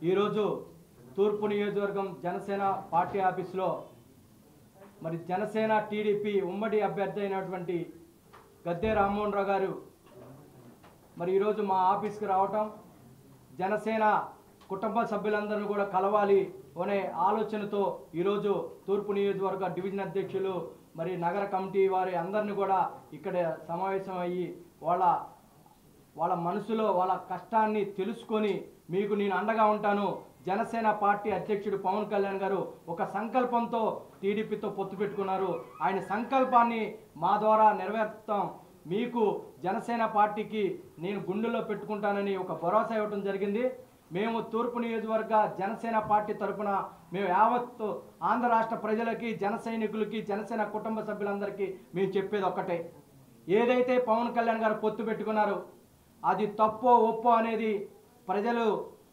ఈరోజు తూర్పు నియోజకవర్గం జనసేన పార్టీ ఆఫీసులో మరి జనసేన టీడీపీ ఉమ్మడి అభ్యర్థి అయినటువంటి గద్దె రామ్మోహన్ రావు గారు మరి ఈరోజు మా ఆఫీస్కి రావటం జనసేన కుటుంబ సభ్యులందరూ కూడా కలవాలి అనే ఆలోచనతో ఈరోజు తూర్పు నియోజకవర్గ డివిజన్ అధ్యక్షులు మరి నగర కమిటీ వారి అందరిని కూడా ఇక్కడ సమావేశం అయ్యి వాళ్ళ మనసులో వాళ్ళ కష్టాన్ని తెలుసుకొని మీకు నేను అండగా ఉంటాను. జనసేన పార్టీ అధ్యక్షుడు పవన్ కళ్యాణ్ గారు ఒక సంకల్పంతో టీడీపీతో పొత్తు పెట్టుకున్నారు. ఆయన సంకల్పాన్ని మా ద్వారా నెరవేర్తాం, మీకు జనసేన పార్టీకి నేను గుండెల్లో పెట్టుకుంటానని ఒక భరోసా ఇవ్వడం జరిగింది. మేము తూర్పు నియోజకవర్గ జనసేన పార్టీ తరఫున మేము యావత్తు ఆంధ్ర రాష్ట్ర ప్రజలకి, జన సైనికులకి, జనసేన కుటుంబ సభ్యులందరికీ మేము చెప్పేది ఒక్కటే, ఏదైతే పవన్ కళ్యాణ్ గారు పొత్తు పెట్టుకున్నారో అది తప్పో ఒప్పో అనేది ప్రజలు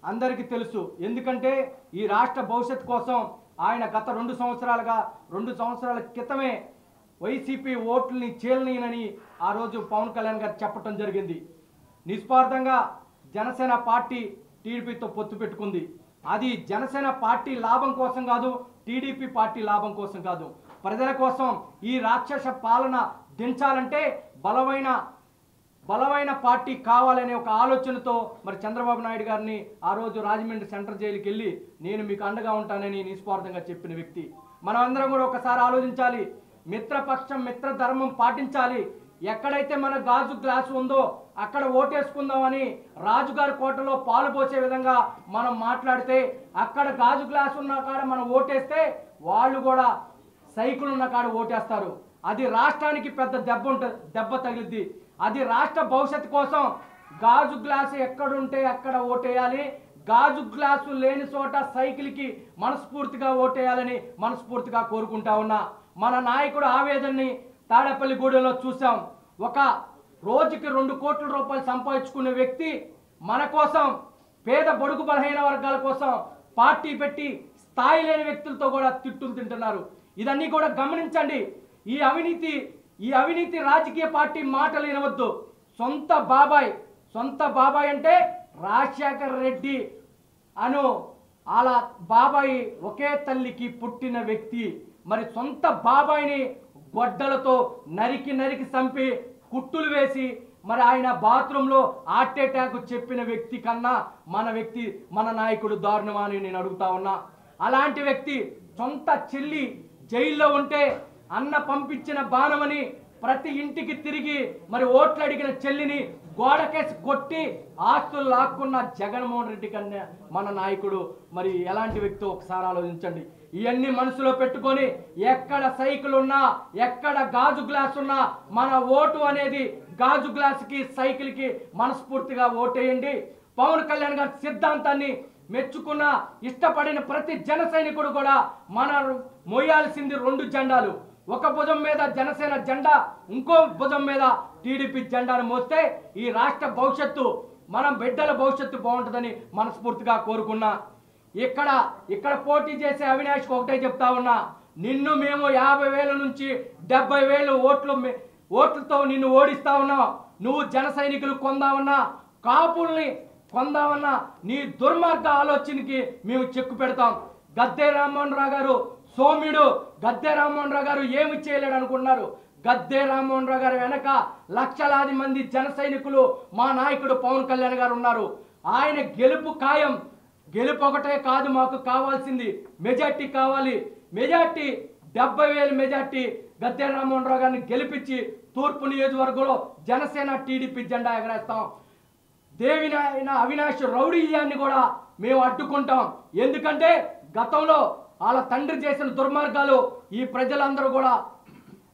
అందరికీ తెలుసు. ఎందుకంటే ఈ రాష్ట్ర భవిష్యత్తు కోసం ఆయన గత 2 సంవత్సరాల క్రితమే వైసీపీ ఓట్లని చీలనీయనని ఆ రోజు పవన్ కళ్యాణ్ గారు చెప్పడం జరిగింది. నిస్వార్థంగా జనసేన పార్టీ టీడీపీతో పొత్తు పెట్టుకుంది. అది జనసేన పార్టీ లాభం కోసం కాదు, టీడీపీ పార్టీ లాభం కోసం కాదు, ప్రజల కోసం. ఈ రాక్షస పాలన దించాలంటే బలమైన పార్టీ కావాలనే ఒక ఆలోచనతో మరి చంద్రబాబు నాయుడు గారిని ఆ రోజు రాజమండ్రి సెంట్రల్ జైలుకి వెళ్ళి నేను మీకు అండగా ఉంటానని నిస్వార్థంగా చెప్పిన వ్యక్తి. మనం అందరం కూడా ఒకసారి ఆలోచించాలి. మిత్రపక్షం, మిత్రధర్మం పాటించాలి. ఎక్కడైతే మన గాజు గ్లాసు ఉందో అక్కడ ఓటేసుకుందామని రాజుగారి కోటలో పాలు పోసే విధంగా మనం మాట్లాడితే, అక్కడ గాజు గ్లాసు ఉన్న కాడ మనం ఓటేస్తే వాళ్ళు కూడా సైకిల్ ఉన్న కాడ ఓటేస్తారు. అది రాష్ట్రానికి పెద్ద దెబ్బ తగిలిద్ది. అది రాష్ట్ర భవిష్యత్తు కోసం గాజు గ్లాసు ఎక్కడుంటే అక్కడ ఓటేయాలి. గాజు గ్లాసు లేని చోట సైకిల్కి మనస్ఫూర్తిగా ఓటేయాలని మనస్ఫూర్తిగా కోరుకుంటా ఉన్నా. మన నాయకుడు ఆవేదనని తాడేపల్లిగూడెంలో చూసాం. ఒక రోజుకి 2 కోట్ల రూపాయలు సంపాదించుకునే వ్యక్తి మన కోసం, పేద బడుగు బలహీన వర్గాల కోసం పార్టీ పెట్టి స్థాయి లేని వ్యక్తులతో కూడా తిట్టులు తింటున్నారు. ఇదన్నీ కూడా గమనించండి. ఈ అవినీతి రాజకీయ పార్టీ మాటలు వినవద్దు. సొంత బాబాయ్ అంటే రాజశేఖర్ రెడ్డి అను అలా బాబాయ్ ఒకే తల్లికి పుట్టిన వ్యక్తి. మరి సొంత బాబాయిని గొడ్డలతో నరికి చంపి కుట్టులు వేసి మరి ఆయన బాత్రూంలో హార్ట్ అటాక్ చెప్పిన వ్యక్తి కన్నా మన నాయకుడు దారుణమా అని నేను అడుగుతా ఉన్నా. అలాంటి వ్యక్తి సొంత చెల్లి జైల్లో ఉంటే అన్న పంపించిన బాణమని ప్రతి ఇంటికి తిరిగి మరి ఓట్లు అడిగిన చెల్లిని గోడకేసి కొట్టి ఆస్తులు లాక్కున్న జగన్మోహన్ రెడ్డి కన్నా మన నాయకుడు మరి ఎలాంటి వ్యక్తి ఒకసారి ఆలోచించండి. ఇవన్నీ మనసులో పెట్టుకొని ఎక్కడ సైకిల్ ఉన్నా, ఎక్కడ గాజు గ్లాస్ ఉన్నా మన ఓటు అనేది గాజు గ్లాసుకి, సైకిల్కి మనస్ఫూర్తిగా ఓటేయండి. పవన్ కళ్యాణ్ గారి సిద్ధాంతాన్ని మెచ్చుకున్న, ఇష్టపడిన ప్రతి జన సైనికుడు కూడా మన మోయాల్సింది 2 జెండాలు. ఒక భుజం మీద జనసేన జెండా, ఇంకో భుజం మీద టీడీపీ జెండాను మోస్తే ఈ రాష్ట్ర భవిష్యత్తు, మన బిడ్డల భవిష్యత్తు బాగుంటుందని మనస్ఫూర్తిగా కోరుకున్నా. ఇక్కడ పోటీ చేసే అవినాష్కి ఒకటే చెప్తా ఉన్నా, నిన్ను మేము 50,000 నుంచి 70,000 ఓట్లతో నిన్ను ఓడిస్తా ఉన్నాం. నువ్వు జన సైనికులు కొందామన్నా, కాపుల్ని కొందామన్నా నీ దుర్మార్గ ఆలోచనకి మేము చెక్కు పెడతాం. గద్దె రామ్మోహన్ రావు గారు సౌమ్యుడు. గద్దె రామ్మోహన్ రావు గారు ఏమి చేయలేడు అనుకున్నారు? గద్దె రామ్మోహన్ రావు గారు వెనక లక్షలాది మంది జన సైనికులు, మా నాయకుడు పవన్ కళ్యాణ్ గారు ఉన్నారు. ఆయన గెలుపు ఖాయం. గెలుపు ఒకటే కాదు, మాకు కావాల్సింది మెజార్టీ కావాలి. మెజార్టీ 70,000 మెజార్టీ గద్దె రామ్మోహన్ రావు గారిని గెలిపించి తూర్పు నియోజకవర్గంలో జనసేన టీడీపీ జెండా ఎగరేస్తాం. దేవినాయన అవినాష్ రౌడీయాన్ని కూడా మేము అడ్డుకుంటాం. ఎందుకంటే గతంలో వాళ్ళ తండ్రి చేసిన దుర్మార్గాలు ఈ ప్రజలందరూ కూడా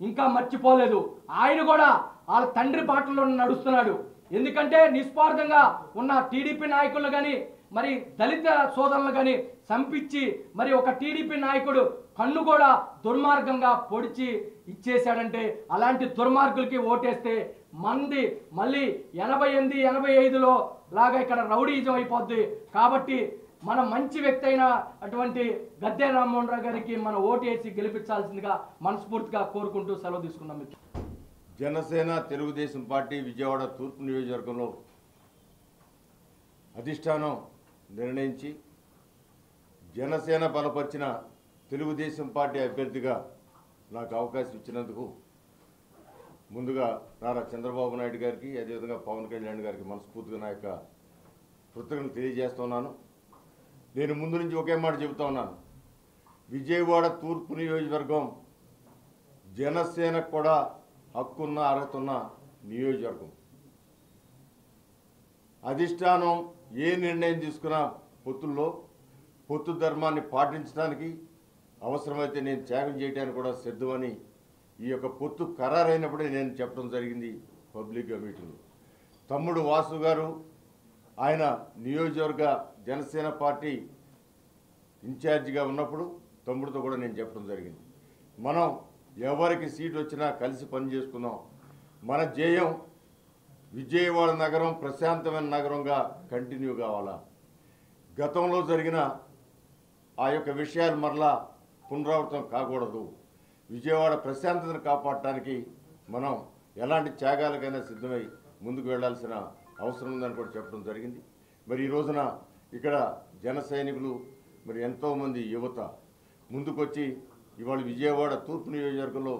ఇంకా మర్చిపోలేదు. ఆయన కూడా వాళ్ళ తండ్రి బాటలో నడుస్తున్నాడు. ఎందుకంటే నిస్వార్థంగా ఉన్న టీడీపీ నాయకులు కానీ, మరి దళిత సోదరులు కానీ చంపించి మరి ఒక టీడీపీ నాయకుడు కన్ను కూడా దుర్మార్గంగా పొడిచి ఇచ్చేశాడంటే, అలాంటి దుర్మార్గులకి ఓటేస్తే మంది మళ్ళీ 88, 85లో లాగా ఇక్కడ రౌడీజం అయిపోద్ది. కాబట్టి మన మంచి వ్యక్తి అయిన అటువంటి గద్దె రామ్మోహన్ రావు గారికి మన ఓటేసి గెలిపించాల్సిందిగా మనస్ఫూర్తిగా కోరుకుంటూ సెలవు తీసుకున్నాం. జనసేన తెలుగుదేశం పార్టీ విజయవాడ తూర్పు నియోజకవర్గంలో అధిష్టానం నిర్ణయించి జనసేన బలపరిచిన తెలుగుదేశం పార్టీ అభ్యర్థిగా నాకు అవకాశం ఇచ్చినందుకు ముందుగా నారా చంద్రబాబు నాయుడు గారికి, అదేవిధంగా పవన్ కళ్యాణ్ గారికి మనస్ఫూర్తిగా నా యొక్క కృతజ్ఞతలు తెలియజేస్తున్నాను. నేను ముందు నుంచి ఒకే మాట చెబుతా ఉన్నాను. విజయవాడ తూర్పు నియోజకవర్గం జనసేనకు కూడా హక్కున్న అర్హత ఉన్న నియోజకవర్గం. అధిష్టానం ఏ నిర్ణయం తీసుకున్నా పొత్తుల్లో పొత్తు ధర్మాన్ని పాటించడానికి అవసరమైతే నేను త్యాగం చేయడానికి కూడా సిద్ధమని ఈ యొక్క పొత్తు ఖరారైనప్పుడే నేను చెప్పడం జరిగింది పబ్లిక్ మీటింగ్లో. తమ్ముడు వాసు గారు ఆయన నియోజకవర్గ జనసేన పార్టీ ఇన్ఛార్జిగా ఉన్నప్పుడు తమ్ముడితో కూడా నేను చెప్పడం జరిగింది. మనం ఎవరికి సీట్ వచ్చినా కలిసి పని చేసుకుందాం. మన ధ్యేయం విజయవాడ నగరం ప్రశాంతమైన నగరంగా కంటిన్యూ కావాలా. గతంలో జరిగిన ఆ యొక్క విషయాలు మరలా పునరావృతం కాకూడదు. విజయవాడ ప్రశాంతతను కాపాడటానికి మనం ఎలాంటి త్యాగాలకైనా సిద్ధమై ముందుకు వెళ్లాల్సిన అవసరం ఉందని కూడా చెప్పడం జరిగింది. మరి ఈ రోజున ఇక్కడ జన సైనికులు మరి ఎంతోమంది యువత ముందుకొచ్చి ఇవాళ విజయవాడ తూర్పు నియోజకవర్గంలో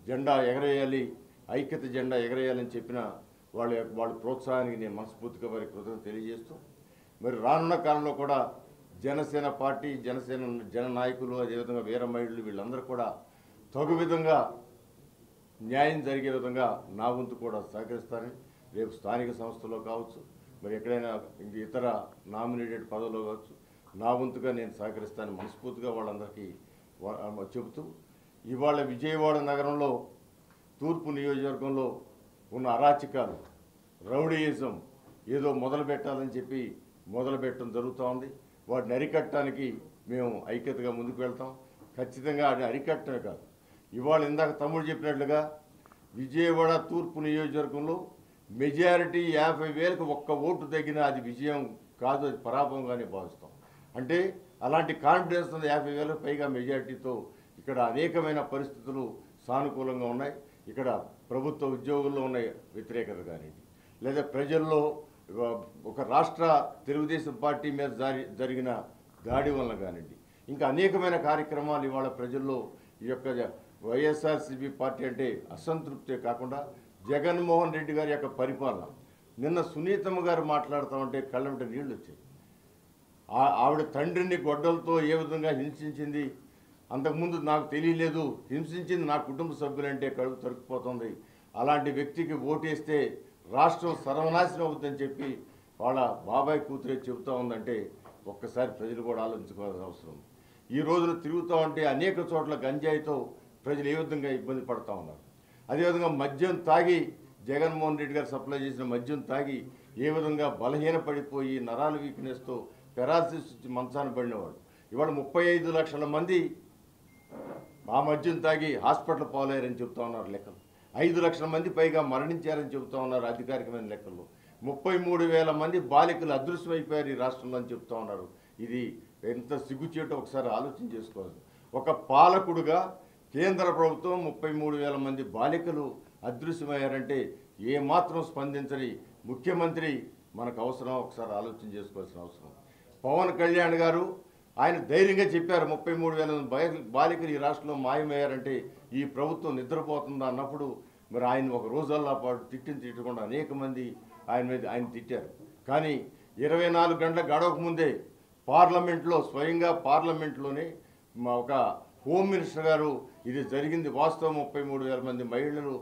జెండా ఎగరేయాలి, ఐక్యత జెండా ఎగరేయాలని చెప్పిన వాళ్ళ ప్రోత్సాహానికి నేను మనస్ఫూర్తిగా వారి కృతజ్ఞత తెలియజేస్తూ మరి రానున్న కాలంలో కూడా జనసేన పార్టీ, జన నాయకులు, అదేవిధంగా వీర మహిళలు వీళ్ళందరూ కూడా తగు విధంగా న్యాయం జరిగే విధంగా నా వంతు కూడా సహకరిస్తారని, రేపు స్థానిక సంస్థలో కావచ్చు, మరి ఎక్కడైనా ఇతర నామినేటెడ్ పదవుల్లో కావచ్చు, నా వంతుగా నేను సహకరిస్తానని మనస్ఫూర్తిగా వాళ్ళందరికీ చెబుతూ ఇవాళ విజయవాడ నగరంలో తూర్పు నియోజకవర్గంలో ఉన్న అరాచకాలు, రౌడీయిజం ఏదో మొదలు పెట్టాలని చెప్పి మొదలుపెట్టడం జరుగుతూ ఉంది. వాటిని అరికట్టడానికి మేము ఐక్యతగా ముందుకు వెళ్తాం. ఖచ్చితంగా అది అరికట్టమే కాదు, ఇవాళ ఇందాక తమ్ముడు చెప్పినట్లుగా విజయవాడ తూర్పు నియోజకవర్గంలో మెజారిటీ 50,000కు ఒక్క ఓటు తగ్గినా అది విజయం కాదు, అది పరాభవంగానే భావిస్తాం. అంటే అలాంటి కాన్ఫిడెన్స్ ఉంది. 50,000 పైగా మెజారిటీతో ఇక్కడ అనేకమైన పరిస్థితులు సానుకూలంగా ఉన్నాయి. ఇక్కడ ప్రభుత్వ ఉద్యోగుల్లో ఉన్న వ్యతిరేకత కానివ్వండి, లేదా ప్రజల్లో ఒక రాష్ట్ర తెలుగుదేశం పార్టీ మీద జరిగిన దాడి వల్ల కానివ్వండి, ఇంకా అనేకమైన కార్యక్రమాలు ఇవాళ ప్రజల్లో ఈ యొక్క వైఎస్ఆర్సీపీ పార్టీ అంటే అసంతృప్తే కాకుండా జగన్మోహన్ రెడ్డి గారి యొక్క పరిపాలన. నిన్న సునీతమ్మ గారు మాట్లాడుతూ ఉంటే కళ్ళంట నీళ్ళు వచ్చాయి. ఆవిడ తండ్రిని గొడ్డలతో ఏ విధంగా హింసించింది, అంతకుముందు నాకు తెలియలేదు, హింసించింది నా కుటుంబ సభ్యులంటే కడుపు తరుక్కుపోతుంది, అలాంటి వ్యక్తికి ఓటేస్తే రాష్ట్రం సర్వనాశనం అవుతుందని చెప్పి వాళ్ళ బాబాయ్ కూతురే చెబుతూ ఉందంటే ఒక్కసారి ప్రజలు కూడా ఆలోచించుకోవాల్సిన అవసరం. ఈ రోజున తిరుగుతూ ఉంటే అనేక చోట్ల గంజాయితో ప్రజలు ఏ విధంగా ఇబ్బంది పడుతూ ఉన్నారు. అదేవిధంగా మద్యం తాగి జగన్మోహన్ రెడ్డి గారు సప్లై చేసిన మద్యం తాగి ఏ విధంగా బలహీన పడిపోయి నరాలు వీక్నెస్తో పెరాలసిస్ మంచాన పడినవాడు ఇవాళ 35 లక్షల మంది ఆ మద్యం తాగి హాస్పిటల్ పాలయ్యారని చెప్తా ఉన్నారు లెక్కలు. 5 లక్షల మంది పైగా మరణించారని చెబుతా ఉన్నారు అధికారికమైన లెక్కల్లో. 33,000 మంది బాలికలు అదృశ్యమైపోయారు ఈ రాష్ట్రంలో అని చెప్తా ఉన్నారు. ఇది ఎంత సిగ్గుచేటో ఒకసారి ఆలోచన చేసుకోవాలి. ఒక పాలకుడుగా కేంద్ర ప్రభుత్వం 33,000 మంది బాలికలు అదృశ్యమయ్యారంటే ఏమాత్రం స్పందించని ముఖ్యమంత్రి మనకు అవసరం, ఒకసారి ఆలోచన చేసుకోవాల్సిన అవసరం. పవన్ కళ్యాణ్ గారు ఆయన ధైర్యంగా చెప్పారు 33,000 బాలికలు ఈ రాష్ట్రంలో మాయమయ్యారంటే ఈ ప్రభుత్వం నిద్రపోతుందా అన్నప్పుడు మరి ఆయన ఒక రోజల్లా పాటు తిట్టకుండా అనేక మంది ఆయన తిట్టారు. కానీ 24 గంటల గడవక ముందే పార్లమెంట్లో స్వయంగా పార్లమెంట్లోనే ఒక హోమ్ మినిస్టర్ గారు ఇది జరిగింది వాస్తవం, 33,000 మంది మహిళలు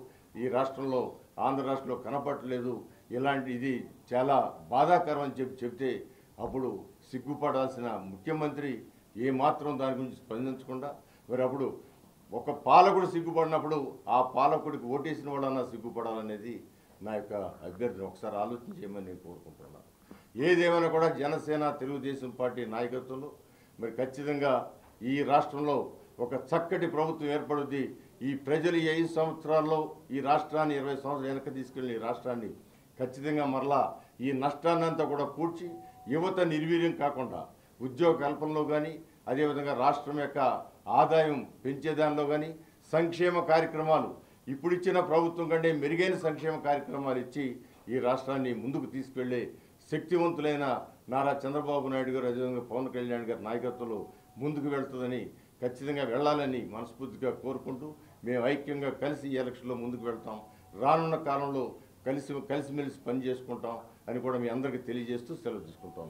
ఈ రాష్ట్రంలో ఆంధ్ర రాష్ట్రంలో కనపడలేదు, ఇలాంటి ఇది చాలా బాధాకరం అని చెప్తే అప్పుడు సిగ్గుపడాల్సిన ముఖ్యమంత్రి ఏమాత్రం దాని గురించి స్పందించకుండా మరి అప్పుడు ఒక పాలకుడు సిగ్గుపడినప్పుడు ఆ పాలకుడికి ఓటేసిన వాళ్ళన్నా సిగ్గుపడాలనేది నా యొక్క అభ్యర్థన. ఒకసారి ఆలోచన చేయమని నేను కోరుకుంటున్నాను. ఏదేమైనా కూడా జనసేన తెలుగుదేశం పార్టీ నాయకత్వంలో మరి ఖచ్చితంగా ఈ రాష్ట్రంలో ఒక చక్కటి ప్రభుత్వం ఏర్పడుద్ది. ఈ ప్రజలు 5 సంవత్సరాల్లో ఈ రాష్ట్రాన్ని 20 సంవత్సరాలు వెనక్కి తీసుకెళ్ళిన ఈ రాష్ట్రాన్ని ఖచ్చితంగా మరలా ఈ నష్టాన్ని అంతా కూడా పూడ్చి యువత నిర్వీర్యం కాకుండా ఉద్యోగ కల్పనలో కానీ అదేవిధంగా రాష్ట్రం యొక్క ఆదాయం పెంచేదానిలో కానీ సంక్షేమ కార్యక్రమాలు ఇప్పుడు ఇచ్చిన ప్రభుత్వం కంటే మెరుగైన సంక్షేమ కార్యక్రమాలు ఇచ్చి ఈ రాష్ట్రాన్ని ముందుకు తీసుకెళ్లే శక్తివంతులైన నారా చంద్రబాబు నాయుడు గారు అదేవిధంగా పవన్ కళ్యాణ్ గారి నాయకత్వంలో ముందుకు వెళ్తుందని, ఖచ్చితంగా వెళ్ళాలని మనస్ఫూర్తిగా కోరుకుంటూ మేము ఐక్యంగా కలిసి ఈ ఎలక్షన్లో ముందుకు వెళ్తాం. రానున్న కాలంలో కలిసిమెలిసి పని చేసుకుంటాం అని కూడా మీ అందరికీ తెలియజేస్తూ సెలవు తీసుకుంటాం.